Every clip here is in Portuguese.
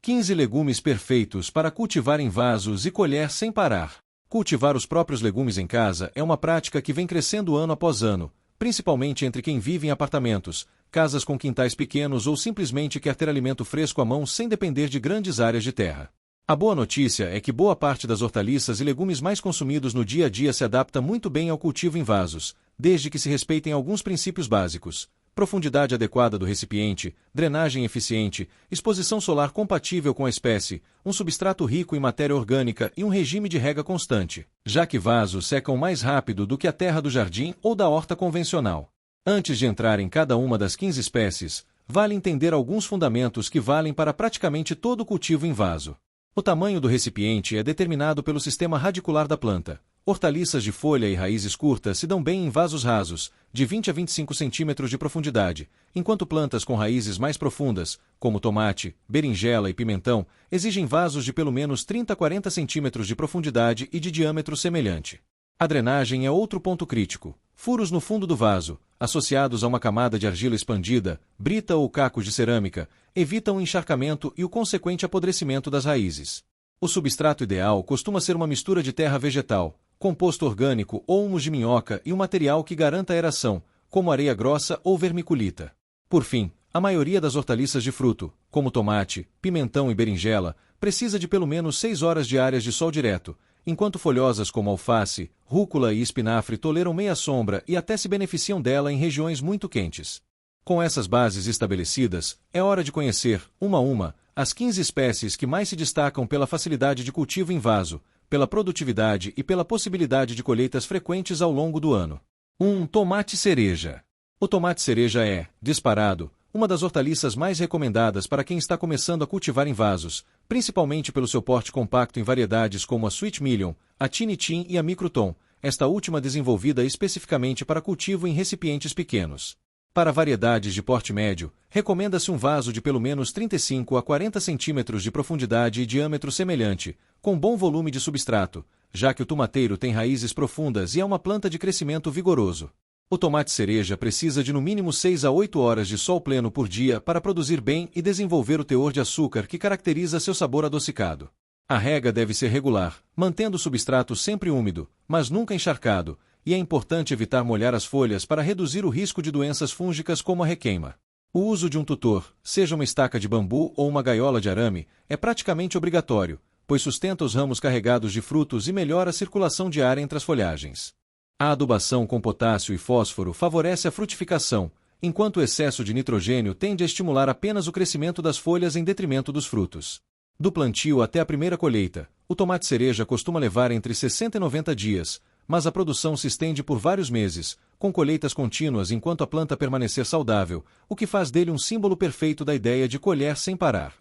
15 legumes perfeitos para cultivar em vasos e colher sem parar. Cultivar os próprios legumes em casa é uma prática que vem crescendo ano após ano, principalmente entre quem vive em apartamentos, casas com quintais pequenos ou simplesmente quer ter alimento fresco à mão sem depender de grandes áreas de terra. A boa notícia é que boa parte das hortaliças e legumes mais consumidos no dia a dia se adapta muito bem ao cultivo em vasos, desde que se respeitem alguns princípios básicos: profundidade adequada do recipiente, drenagem eficiente, exposição solar compatível com a espécie, um substrato rico em matéria orgânica e um regime de rega constante, já que vasos secam mais rápido do que a terra do jardim ou da horta convencional. Antes de entrar em cada uma das 15 espécies, vale entender alguns fundamentos que valem para praticamente todo cultivo em vaso. O tamanho do recipiente é determinado pelo sistema radicular da planta. Hortaliças de folha e raízes curtas se dão bem em vasos rasos, de 20 a 25 centímetros de profundidade, enquanto plantas com raízes mais profundas, como tomate, berinjela e pimentão, exigem vasos de pelo menos 30 a 40 centímetros de profundidade e de diâmetro semelhante. A drenagem é outro ponto crítico. Furos no fundo do vaso, associados a uma camada de argila expandida, brita ou cacos de cerâmica, evitam o encharcamento e o consequente apodrecimento das raízes. O substrato ideal costuma ser uma mistura de terra vegetal, composto orgânico ou humus de minhoca e um material que garanta aeração, como areia grossa ou vermiculita. Por fim, a maioria das hortaliças de fruto, como tomate, pimentão e berinjela, precisa de pelo menos 6 horas diárias de sol direto, enquanto folhosas como alface, rúcula e espinafre toleram meia sombra e até se beneficiam dela em regiões muito quentes. Com essas bases estabelecidas, é hora de conhecer, uma a uma, as 15 espécies que mais se destacam pela facilidade de cultivo em vaso, pela produtividade e pela possibilidade de colheitas frequentes ao longo do ano. 1. Tomate cereja. O tomate cereja é, disparado, uma das hortaliças mais recomendadas para quem está começando a cultivar em vasos, principalmente pelo seu porte compacto em variedades como a Sweet Million, a Tiny Tim e a Microton, esta última desenvolvida especificamente para cultivo em recipientes pequenos. Para variedades de porte médio, recomenda-se um vaso de pelo menos 35 a 40 centímetros de profundidade e diâmetro semelhante, com bom volume de substrato, já que o tomateiro tem raízes profundas e é uma planta de crescimento vigoroso. O tomate cereja precisa de no mínimo 6 a 8 horas de sol pleno por dia para produzir bem e desenvolver o teor de açúcar que caracteriza seu sabor adocicado. A rega deve ser regular, mantendo o substrato sempre úmido, mas nunca encharcado, e é importante evitar molhar as folhas para reduzir o risco de doenças fúngicas como a requeima. O uso de um tutor, seja uma estaca de bambu ou uma gaiola de arame, é praticamente obrigatório, pois sustenta os ramos carregados de frutos e melhora a circulação de ar entre as folhagens. A adubação com potássio e fósforo favorece a frutificação, enquanto o excesso de nitrogênio tende a estimular apenas o crescimento das folhas em detrimento dos frutos. Do plantio até a primeira colheita, o tomate cereja costuma levar entre 60 e 90 dias, mas a produção se estende por vários meses, com colheitas contínuas enquanto a planta permanecer saudável, o que faz dele um símbolo perfeito da ideia de colher sem parar.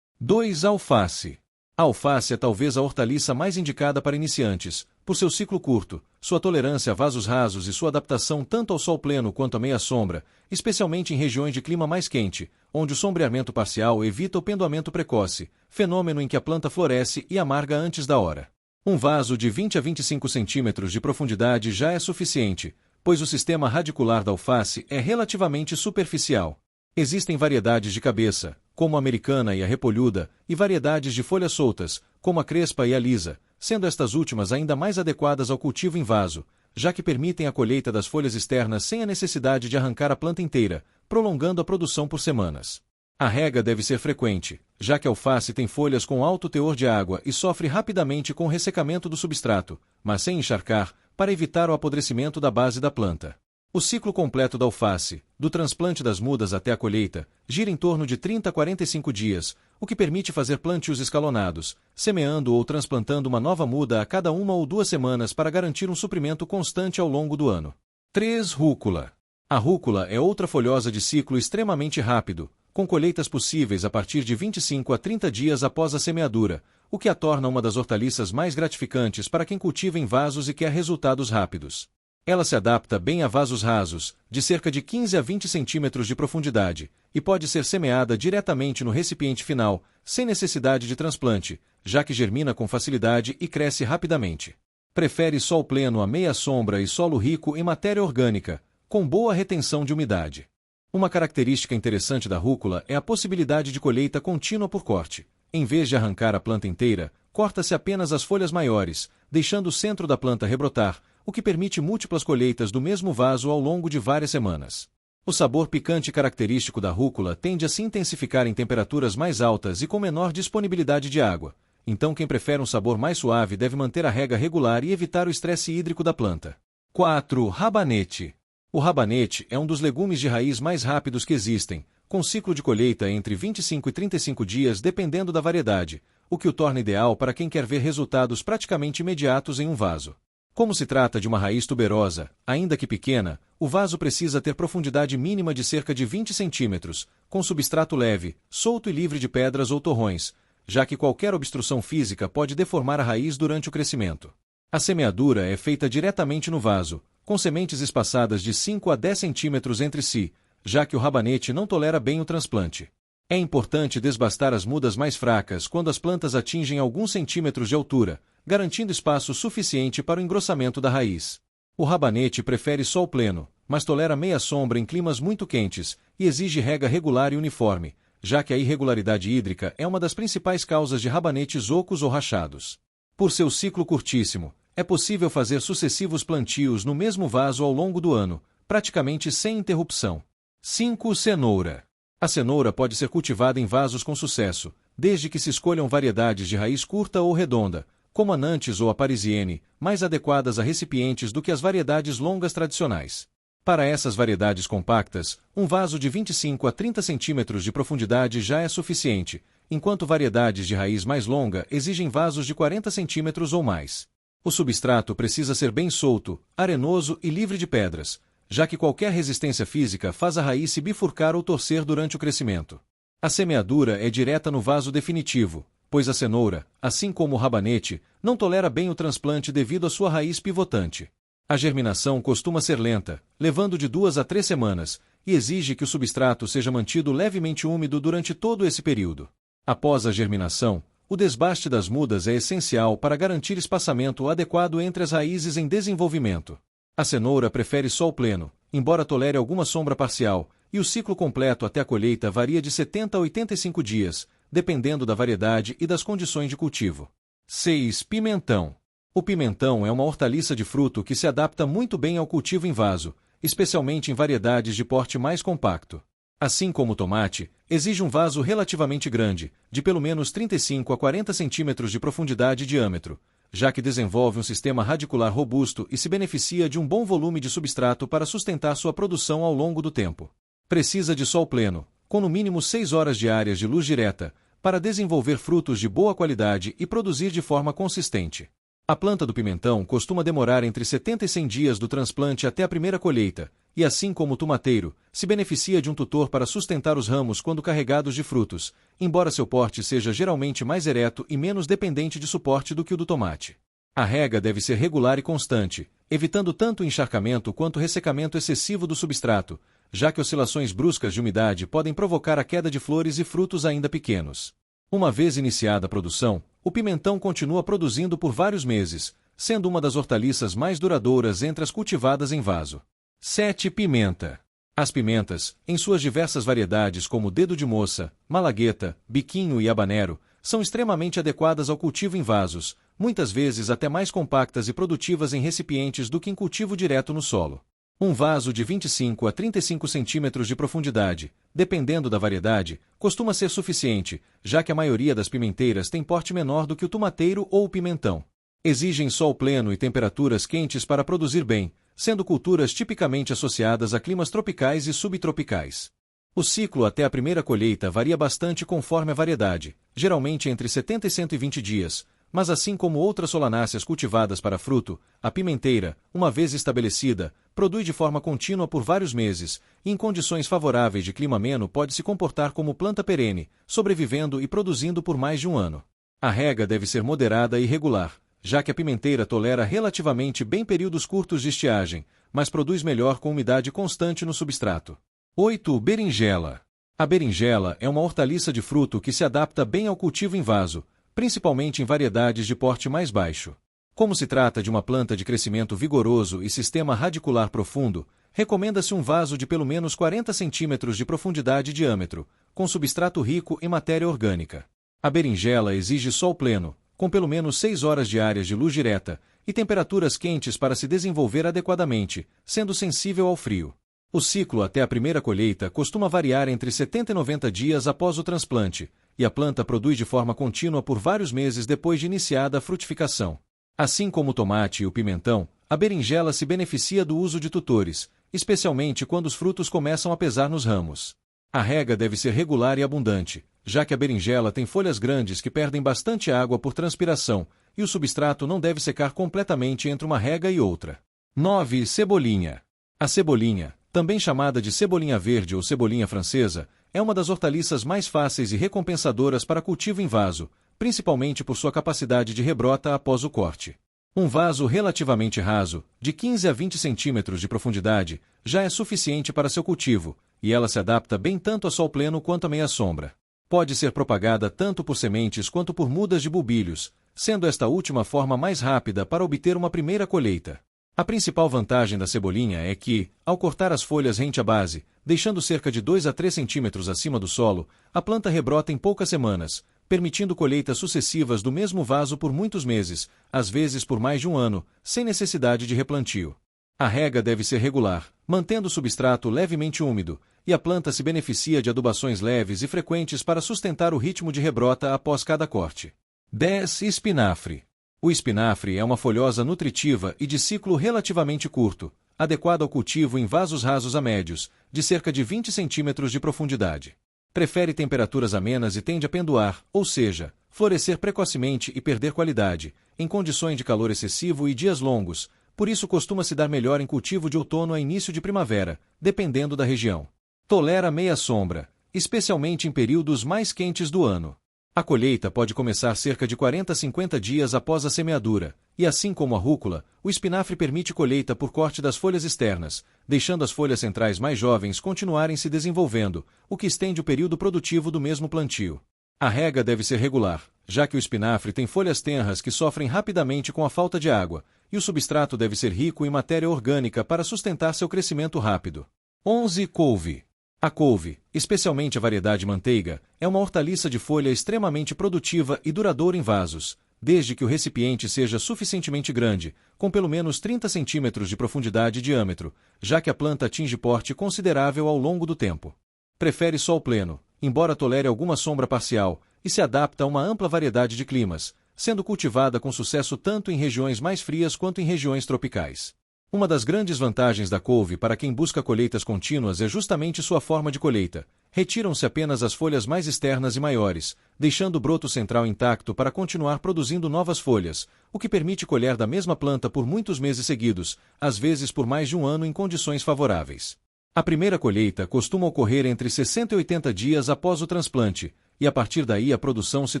2. Alface. A alface é talvez a hortaliça mais indicada para iniciantes, por seu ciclo curto, sua tolerância a vasos rasos e sua adaptação tanto ao sol pleno quanto à meia sombra, especialmente em regiões de clima mais quente, onde o sombreamento parcial evita o pendoamento precoce, fenômeno em que a planta floresce e amarga antes da hora. Um vaso de 20 a 25 centímetros de profundidade já é suficiente, pois o sistema radicular da alface é relativamente superficial. Existem variedades de cabeça, como a americana e a repolhuda, e variedades de folhas soltas, como a crespa e a lisa, sendo estas últimas ainda mais adequadas ao cultivo em vaso, já que permitem a colheita das folhas externas sem a necessidade de arrancar a planta inteira, prolongando a produção por semanas. A rega deve ser frequente, já que a alface tem folhas com alto teor de água e sofre rapidamente com o ressecamento do substrato, mas sem encharcar, para evitar o apodrecimento da base da planta. O ciclo completo da alface, do transplante das mudas até a colheita, gira em torno de 30 a 45 dias, o que permite fazer plantios escalonados, semeando ou transplantando uma nova muda a cada 1 ou 2 semanas para garantir um suprimento constante ao longo do ano. 3. Rúcula. A rúcula é outra folhosa de ciclo extremamente rápido, com colheitas possíveis a partir de 25 a 30 dias após a semeadura, o que a torna uma das hortaliças mais gratificantes para quem cultiva em vasos e quer resultados rápidos. Ela se adapta bem a vasos rasos, de cerca de 15 a 20 centímetros de profundidade, e pode ser semeada diretamente no recipiente final, sem necessidade de transplante, já que germina com facilidade e cresce rapidamente. Prefere sol pleno a meia sombra e solo rico em matéria orgânica, com boa retenção de umidade. Uma característica interessante da rúcula é a possibilidade de colheita contínua por corte. Em vez de arrancar a planta inteira, corta-se apenas as folhas maiores, deixando o centro da planta rebrotar, o que permite múltiplas colheitas do mesmo vaso ao longo de várias semanas. O sabor picante característico da rúcula tende a se intensificar em temperaturas mais altas e com menor disponibilidade de água. Então quem prefere um sabor mais suave deve manter a rega regular e evitar o estresse hídrico da planta. 4. Rabanete. O rabanete é um dos legumes de raiz mais rápidos que existem, com ciclo de colheita entre 25 e 35 dias dependendo da variedade, o que o torna ideal para quem quer ver resultados praticamente imediatos em um vaso. Como se trata de uma raiz tuberosa, ainda que pequena, o vaso precisa ter profundidade mínima de cerca de 20 centímetros, com substrato leve, solto e livre de pedras ou torrões, já que qualquer obstrução física pode deformar a raiz durante o crescimento. A semeadura é feita diretamente no vaso, com sementes espaçadas de 5 a 10 centímetros entre si, já que o rabanete não tolera bem o transplante. É importante desbastar as mudas mais fracas quando as plantas atingem alguns centímetros de altura, garantindo espaço suficiente para o engrossamento da raiz. O rabanete prefere sol pleno, mas tolera meia sombra em climas muito quentes e exige rega regular e uniforme, já que a irregularidade hídrica é uma das principais causas de rabanetes ocos ou rachados. Por seu ciclo curtíssimo, é possível fazer sucessivos plantios no mesmo vaso ao longo do ano, praticamente sem interrupção. 5. Cenoura. A cenoura pode ser cultivada em vasos com sucesso, desde que se escolham variedades de raiz curta ou redonda, como a Nantes ou a Parisienne, mais adequadas a recipientes do que as variedades longas tradicionais. Para essas variedades compactas, um vaso de 25 a 30 centímetros de profundidade já é suficiente, enquanto variedades de raiz mais longa exigem vasos de 40 centímetros ou mais. O substrato precisa ser bem solto, arenoso e livre de pedras, já que qualquer resistência física faz a raiz se bifurcar ou torcer durante o crescimento. A semeadura é direta no vaso definitivo, pois a cenoura, assim como o rabanete, não tolera bem o transplante devido à sua raiz pivotante. A germinação costuma ser lenta, levando de 2 a 3 semanas, e exige que o substrato seja mantido levemente úmido durante todo esse período. Após a germinação, o desbaste das mudas é essencial para garantir espaçamento adequado entre as raízes em desenvolvimento. A cenoura prefere sol pleno, embora tolere alguma sombra parcial, e o ciclo completo até a colheita varia de 70 a 85 dias, dependendo da variedade e das condições de cultivo. 6. Pimentão. O pimentão é uma hortaliça de fruto que se adapta muito bem ao cultivo em vaso, especialmente em variedades de porte mais compacto. Assim como o tomate, exige um vaso relativamente grande, de pelo menos 35 a 40 centímetros de profundidade e diâmetro, já que desenvolve um sistema radicular robusto e se beneficia de um bom volume de substrato para sustentar sua produção ao longo do tempo. Precisa de sol pleno, com no mínimo 6 horas diárias de luz direta, para desenvolver frutos de boa qualidade e produzir de forma consistente. A planta do pimentão costuma demorar entre 70 e 100 dias do transplante até a primeira colheita, e assim como o tomateiro, se beneficia de um tutor para sustentar os ramos quando carregados de frutos, embora seu porte seja geralmente mais ereto e menos dependente de suporte do que o do tomate. A rega deve ser regular e constante, evitando tanto o encharcamento quanto o ressecamento excessivo do substrato, já que oscilações bruscas de umidade podem provocar a queda de flores e frutos ainda pequenos. Uma vez iniciada a produção, o pimentão continua produzindo por vários meses, sendo uma das hortaliças mais duradouras entre as cultivadas em vaso. 7. Pimenta. As pimentas, em suas diversas variedades como dedo de moça, malagueta, biquinho e habanero, são extremamente adequadas ao cultivo em vasos, muitas vezes até mais compactas e produtivas em recipientes do que em cultivo direto no solo. Um vaso de 25 a 35 centímetros de profundidade, dependendo da variedade, costuma ser suficiente, já que a maioria das pimenteiras tem porte menor do que o tomateiro ou o pimentão. Exigem sol pleno e temperaturas quentes para produzir bem, sendo culturas tipicamente associadas a climas tropicais e subtropicais. O ciclo até a primeira colheita varia bastante conforme a variedade, geralmente entre 70 e 120 dias, mas assim como outras solanáceas cultivadas para fruto, a pimenteira, uma vez estabelecida, produz de forma contínua por vários meses, e em condições favoráveis de clima ameno pode se comportar como planta perene, sobrevivendo e produzindo por mais de um ano. A rega deve ser moderada e regular, já que a pimenteira tolera relativamente bem períodos curtos de estiagem, mas produz melhor com umidade constante no substrato. 8. Berinjela. A berinjela é uma hortaliça de fruto que se adapta bem ao cultivo em vaso, principalmente em variedades de porte mais baixo. Como se trata de uma planta de crescimento vigoroso e sistema radicular profundo, recomenda-se um vaso de pelo menos 40 centímetros de profundidade e diâmetro, com substrato rico em matéria orgânica. A berinjela exige sol pleno, com pelo menos 6 horas diárias de luz direta, e temperaturas quentes para se desenvolver adequadamente, sendo sensível ao frio. O ciclo até a primeira colheita costuma variar entre 70 e 90 dias após o transplante, e a planta produz de forma contínua por vários meses depois de iniciada a frutificação. Assim como o tomate e o pimentão, a berinjela se beneficia do uso de tutores, especialmente quando os frutos começam a pesar nos ramos. A rega deve ser regular e abundante, já que a berinjela tem folhas grandes que perdem bastante água por transpiração, e o substrato não deve secar completamente entre uma rega e outra. 9. Cebolinha. A cebolinha, também chamada de cebolinha verde ou cebolinha francesa, é uma das hortaliças mais fáceis e recompensadoras para cultivo em vaso, principalmente por sua capacidade de rebrota após o corte. Um vaso relativamente raso, de 15 a 20 centímetros de profundidade, já é suficiente para seu cultivo, e ela se adapta bem tanto a sol pleno quanto a meia sombra. Pode ser propagada tanto por sementes quanto por mudas de bulbilhos, sendo esta última forma mais rápida para obter uma primeira colheita. A principal vantagem da cebolinha é que, ao cortar as folhas rente à base, deixando cerca de 2 a 3 centímetros acima do solo, a planta rebrota em poucas semanas, permitindo colheitas sucessivas do mesmo vaso por muitos meses, às vezes por mais de um ano, sem necessidade de replantio. A rega deve ser regular, mantendo o substrato levemente úmido, e a planta se beneficia de adubações leves e frequentes para sustentar o ritmo de rebrota após cada corte. 10. Espinafre. O espinafre é uma folhosa nutritiva e de ciclo relativamente curto, adequada ao cultivo em vasos rasos a médios, de cerca de 20 centímetros de profundidade. Prefere temperaturas amenas e tende a penduar, ou seja, florescer precocemente e perder qualidade, em condições de calor excessivo e dias longos, por isso costuma se dar melhor em cultivo de outono a início de primavera, dependendo da região. Tolera meia sombra, especialmente em períodos mais quentes do ano. A colheita pode começar cerca de 40 a 50 dias após a semeadura, e assim como a rúcula, o espinafre permite colheita por corte das folhas externas, deixando as folhas centrais mais jovens continuarem se desenvolvendo, o que estende o período produtivo do mesmo plantio. A rega deve ser regular, já que o espinafre tem folhas tenras que sofrem rapidamente com a falta de água, e o substrato deve ser rico em matéria orgânica para sustentar seu crescimento rápido. 11. Couve. A couve, especialmente a variedade manteiga, é uma hortaliça de folha extremamente produtiva e duradoura em vasos, desde que o recipiente seja suficientemente grande, com pelo menos 30 centímetros de profundidade e diâmetro, já que a planta atinge porte considerável ao longo do tempo. Prefere sol pleno, embora tolere alguma sombra parcial, e se adapta a uma ampla variedade de climas, sendo cultivada com sucesso tanto em regiões mais frias quanto em regiões tropicais. Uma das grandes vantagens da couve para quem busca colheitas contínuas é justamente sua forma de colheita. Retiram-se apenas as folhas mais externas e maiores, deixando o broto central intacto para continuar produzindo novas folhas, o que permite colher da mesma planta por muitos meses seguidos, às vezes por mais de um ano em condições favoráveis. A primeira colheita costuma ocorrer entre 60 e 80 dias após o transplante, e a partir daí a produção se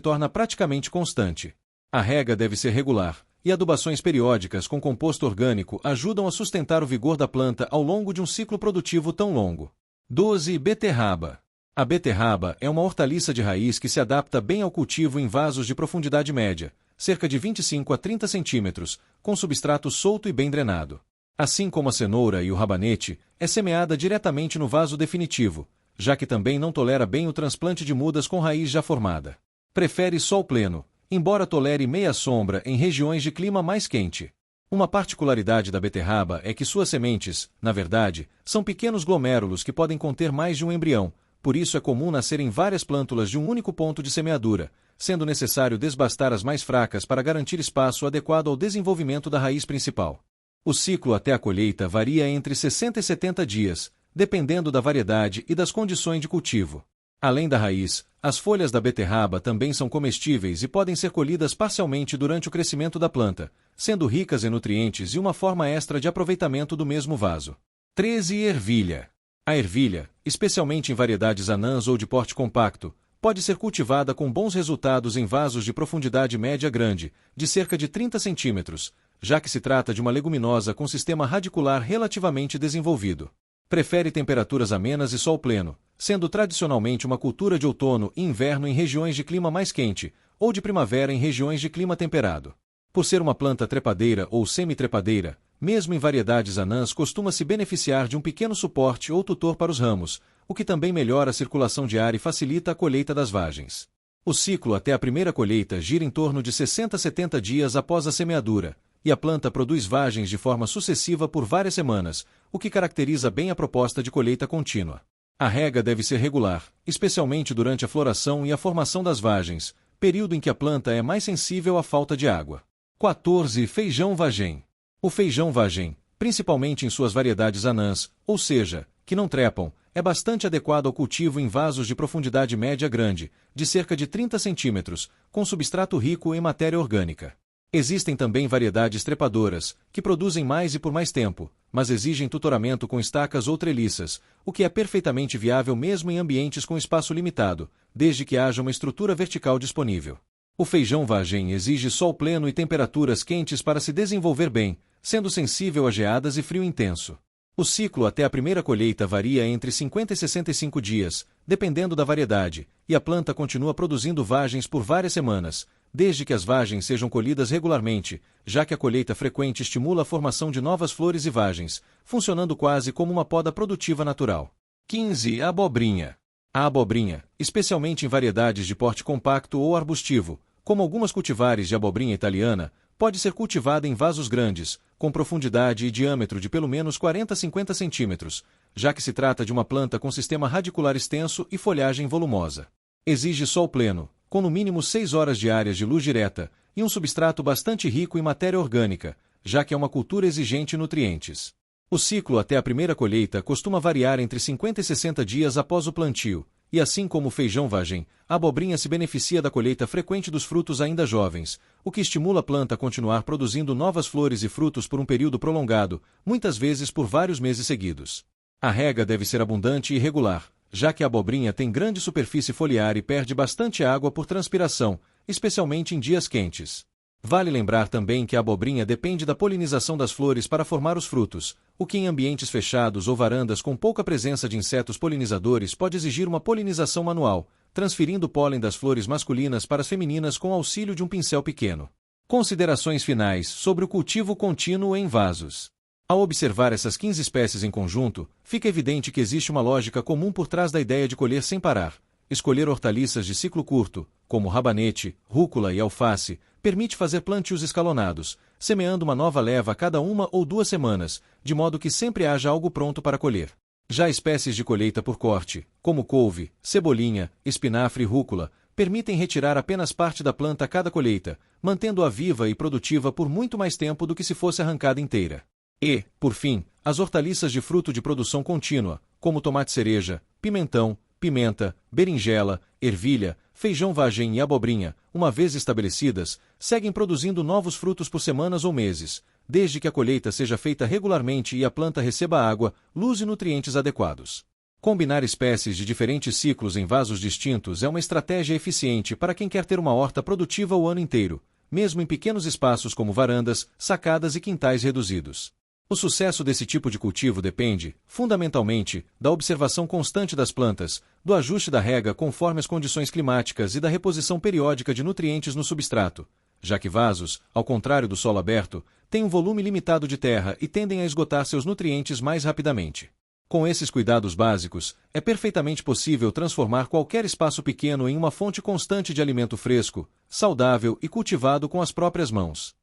torna praticamente constante. A rega deve ser regular, e adubações periódicas com composto orgânico ajudam a sustentar o vigor da planta ao longo de um ciclo produtivo tão longo. 12. Beterraba. A beterraba é uma hortaliça de raiz que se adapta bem ao cultivo em vasos de profundidade média, cerca de 25 a 30 centímetros, com substrato solto e bem drenado. Assim como a cenoura e o rabanete, é semeada diretamente no vaso definitivo, já que também não tolera bem o transplante de mudas com raiz já formada. Prefere sol pleno, embora tolere meia sombra em regiões de clima mais quente. Uma particularidade da beterraba é que suas sementes, na verdade, são pequenos glomérulos que podem conter mais de um embrião, por isso é comum nascerem várias plântulas de um único ponto de semeadura, sendo necessário desbastar as mais fracas para garantir espaço adequado ao desenvolvimento da raiz principal. O ciclo até a colheita varia entre 60 e 70 dias, dependendo da variedade e das condições de cultivo. Além da raiz, as folhas da beterraba também são comestíveis e podem ser colhidas parcialmente durante o crescimento da planta, sendo ricas em nutrientes e uma forma extra de aproveitamento do mesmo vaso. 13. Ervilha. A ervilha, especialmente em variedades anãs ou de porte compacto, pode ser cultivada com bons resultados em vasos de profundidade média grande, de cerca de 30 centímetros, já que se trata de uma leguminosa com sistema radicular relativamente desenvolvido. Prefere temperaturas amenas e sol pleno, sendo tradicionalmente uma cultura de outono e inverno em regiões de clima mais quente, ou de primavera em regiões de clima temperado. Por ser uma planta trepadeira ou semi-trepadeira, mesmo em variedades anãs costuma se beneficiar de um pequeno suporte ou tutor para os ramos, o que também melhora a circulação de ar e facilita a colheita das vagens. O ciclo até a primeira colheita gira em torno de 60 a 70 dias após a semeadura, e a planta produz vagens de forma sucessiva por várias semanas, o que caracteriza bem a proposta de colheita contínua. A rega deve ser regular, especialmente durante a floração e a formação das vagens, período em que a planta é mais sensível à falta de água. 14. Feijão vagem. O feijão vagem, principalmente em suas variedades anãs, ou seja, que não trepam, é bastante adequado ao cultivo em vasos de profundidade média grande, de cerca de 30 centímetros, com substrato rico em matéria orgânica. Existem também variedades trepadoras, que produzem mais e por mais tempo, mas exigem tutoramento com estacas ou treliças, o que é perfeitamente viável mesmo em ambientes com espaço limitado, desde que haja uma estrutura vertical disponível. O feijão vagem exige sol pleno e temperaturas quentes para se desenvolver bem, sendo sensível a geadas e frio intenso. O ciclo até a primeira colheita varia entre 50 e 65 dias, dependendo da variedade, e a planta continua produzindo vagens por várias semanas, desde que as vagens sejam colhidas regularmente, já que a colheita frequente estimula a formação de novas flores e vagens, funcionando quase como uma poda produtiva natural. 15. Abobrinha. A abobrinha, especialmente em variedades de porte compacto ou arbustivo, como algumas cultivares de abobrinha italiana, pode ser cultivada em vasos grandes, com profundidade e diâmetro de pelo menos 40 a 50 centímetros, já que se trata de uma planta com sistema radicular extenso e folhagem volumosa. Exige sol pleno, com no mínimo 6 horas diárias de luz direta, e um substrato bastante rico em matéria orgânica, já que é uma cultura exigente em nutrientes. O ciclo até a primeira colheita costuma variar entre 50 e 60 dias após o plantio, e assim como o feijão vagem, a abobrinha se beneficia da colheita frequente dos frutos ainda jovens, o que estimula a planta a continuar produzindo novas flores e frutos por um período prolongado, muitas vezes por vários meses seguidos. A rega deve ser abundante e regular, já que a abobrinha tem grande superfície foliar e perde bastante água por transpiração, especialmente em dias quentes. Vale lembrar também que a abobrinha depende da polinização das flores para formar os frutos, o que em ambientes fechados ou varandas com pouca presença de insetos polinizadores pode exigir uma polinização manual, transferindo o pólen das flores masculinas para as femininas com auxílio de um pincel pequeno. Considerações finais sobre o cultivo contínuo em vasos. Ao observar essas 15 espécies em conjunto, fica evidente que existe uma lógica comum por trás da ideia de colher sem parar. Escolher hortaliças de ciclo curto, como rabanete, rúcula e alface, permite fazer plantios escalonados, semeando uma nova leva a cada 1 ou 2 semanas, de modo que sempre haja algo pronto para colher. Já espécies de colheita por corte, como couve, cebolinha, espinafre e rúcula, permitem retirar apenas parte da planta a cada colheita, mantendo-a viva e produtiva por muito mais tempo do que se fosse arrancada inteira. E, por fim, as hortaliças de fruto de produção contínua, como tomate-cereja, pimentão, pimenta, berinjela, ervilha, feijão vagem e abobrinha, uma vez estabelecidas, seguem produzindo novos frutos por semanas ou meses, desde que a colheita seja feita regularmente e a planta receba água, luz e nutrientes adequados. Combinar espécies de diferentes ciclos em vasos distintos é uma estratégia eficiente para quem quer ter uma horta produtiva o ano inteiro, mesmo em pequenos espaços como varandas, sacadas e quintais reduzidos. O sucesso desse tipo de cultivo depende, fundamentalmente, da observação constante das plantas, do ajuste da rega conforme as condições climáticas e da reposição periódica de nutrientes no substrato, já que vasos, ao contrário do solo aberto, têm um volume limitado de terra e tendem a esgotar seus nutrientes mais rapidamente. Com esses cuidados básicos, é perfeitamente possível transformar qualquer espaço pequeno em uma fonte constante de alimento fresco, saudável e cultivado com as próprias mãos.